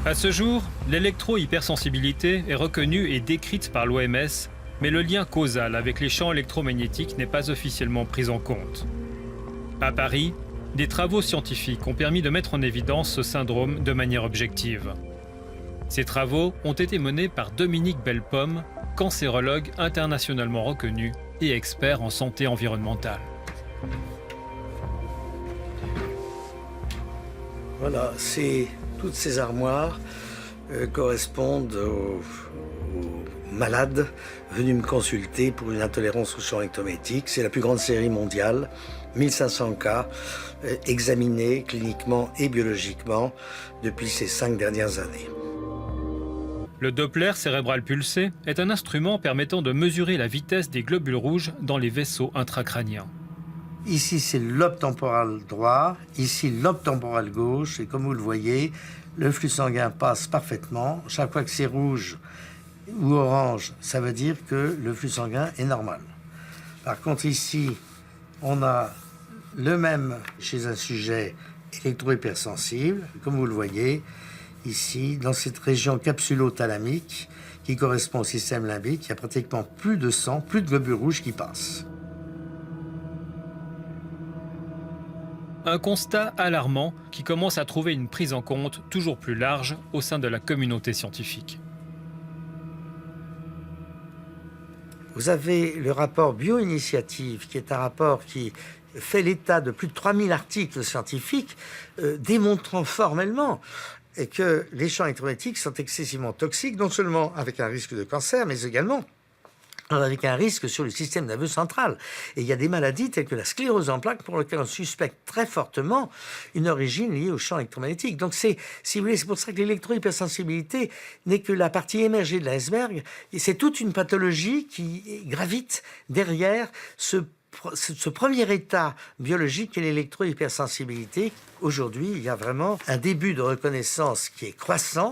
À ce jour, l'électro-hypersensibilité est reconnue et décrite par l'OMS, mais le lien causal avec les champs électromagnétiques n'est pas officiellement pris en compte. À Paris, des travaux scientifiques ont permis de mettre en évidence ce syndrome de manière objective. Ces travaux ont été menés par Dominique Bellepomme, cancérologue internationalement reconnu et expert en santé environnementale. Voilà, toutes ces armoires correspondent aux malades venus me consulter pour une intolérance au champ électromagnétique. C'est la plus grande série mondiale, 1500 cas examinés cliniquement et biologiquement depuis ces 5 dernières années. Le Doppler cérébral pulsé est un instrument permettant de mesurer la vitesse des globules rouges dans les vaisseaux intracrâniens. Ici, c'est le lobe temporal droit, ici, le lobe temporal gauche, et comme vous le voyez, le flux sanguin passe parfaitement. Chaque fois que c'est rouge ou orange, ça veut dire que le flux sanguin est normal. Par contre, ici, on a le même chez un sujet électro-hypersensible, comme vous le voyez, ici, dans cette région capsulo-thalamique, qui correspond au système limbique, il y a pratiquement plus de sang, plus de globules rouges qui passent. Un constat alarmant qui commence à trouver une prise en compte toujours plus large au sein de la communauté scientifique. Vous avez le rapport Bioinitiative, qui est un rapport qui fait l'état de plus de 3000 articles scientifiques démontrant formellement que les champs électromagnétiques sont excessivement toxiques, non seulement avec un risque de cancer, mais également avec un risque sur le système nerveux central. Et il y a des maladies telles que la sclérose en plaques pour lesquelles on suspecte très fortement une origine liée au champ électromagnétique. Donc si vous voulez, c'est pour ça que l'électro-hypersensibilité n'est que la partie émergée de l'iceberg. Et c'est toute une pathologie qui gravite derrière ce premier état biologique qu'est l'électro-hypersensibilité. Aujourd'hui, il y a vraiment un début de reconnaissance qui est croissant.